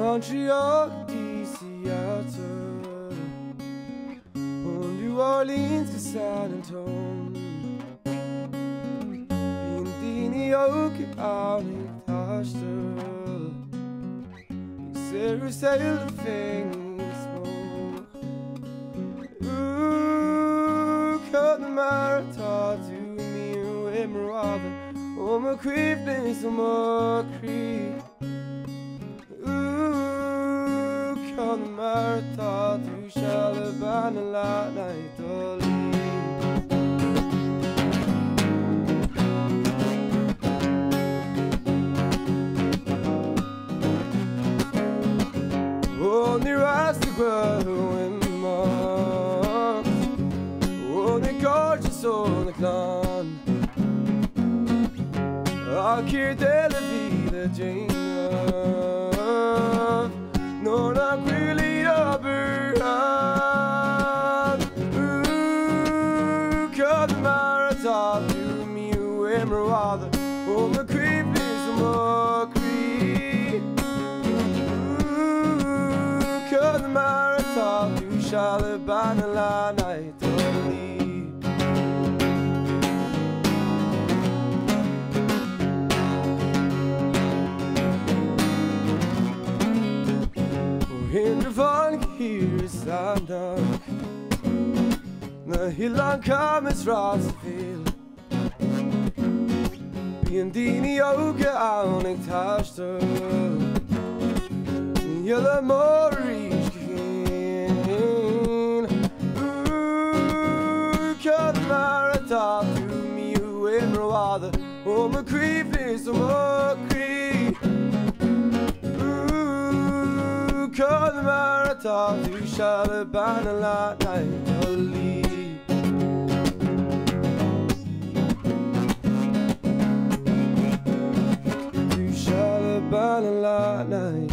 Montreal, Seattle, New Orleans to San Antonio, Bindini Oke Aunik Tashtel, Xeru Sail Things More, Conamara to me, Emerald, my quickness, my creed. Conamara to Shalaban la night only rise to grow in Mars, only gorgeous on the clan. I care de la vida Jane, no not really overhand. Conamara to me, Emerald, oh my creep is my creep. Conamara to Shalaban la night in the fun here is dark. The hill on Commons Rossville, Bindini Oke Aunik Tashtel, Yellow Róisín. Conamara to me, Emerald, oh my creep is my creep. Conamara to Shalaban la night to Shalaban la night